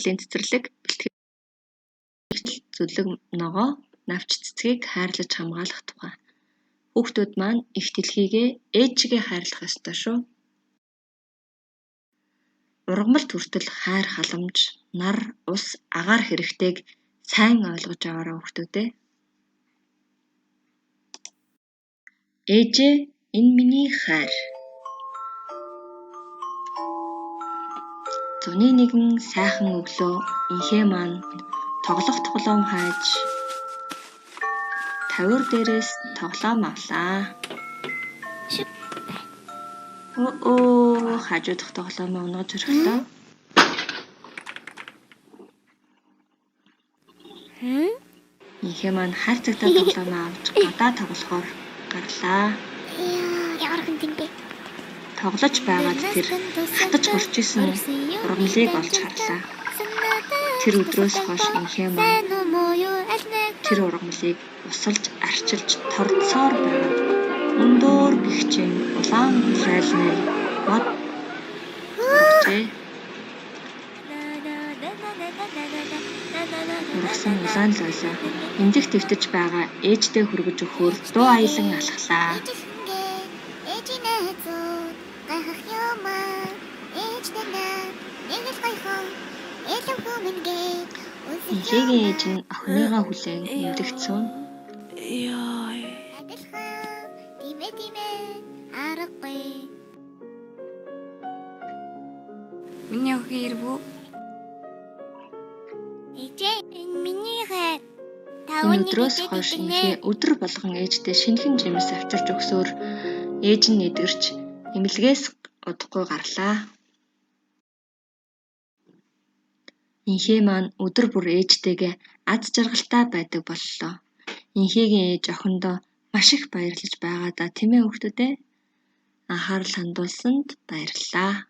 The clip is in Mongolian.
Лийн цэцэрлэг бэлтгэл зүлэг ногоо навч цэцгийг хайрлаж хамгаалах тухай. Хүүхдүүд маань их дэлхийгээ ээжигээ хайрлах ёстой шүү. Ургамалт хүртэл хайр халамж, нар, ус, агаар хэрэгтэйг сайн ойлгож аваарай хүүхдүүдээ. Ээжээ, энэ миний хайр. Зуны нэгэн сайхан өглөө инхээ маань тоглох тоглоом хайж тавир дээрээс тоглоом авлаа. Хажуудах тоглоомоо унаж орхилоо. Инхээ маань хайрцагтай тоглоомоо авч гадаа тоглохоор гарлаа. Ямар хүнд бэ? Тоглож байгаад тэр хатаж хурж исэн ургамлыг олж харлаа. Тэр өдрөөс хойш инхээ маань тэр ургамлыг усалж арчилж тордсоор байгаад өндөр бэхжин улаан зайлныг бод өгчээ. Ургасан улаан зайлаа эмзэг твтэж байгаа ээжтэй хүргэж өгөхөөр дуу аялан алхлаа. Инхээгийн ээж нь охиныгоо хүлээн эмзэгцэн. Миний охин ирвүү? Ээжээ, энэ миний хайр. Өдрөөс хойш инхээ өдөр болгон ээжтэй шинэхэн жимс авчирч өгсөөр ээж нь эдгэрч эмнэлгээс удахгүй гарлаа. Инхээ маань өдөр бүр ээжтэйгээ аз жаргалтай байдаг боллоо. Инхээгийн ээж охиндоо маш их баярлаж байгаадаа тийм ээ хүүхдүүдээ. Анхаарал хандуулсанд баярлалаа.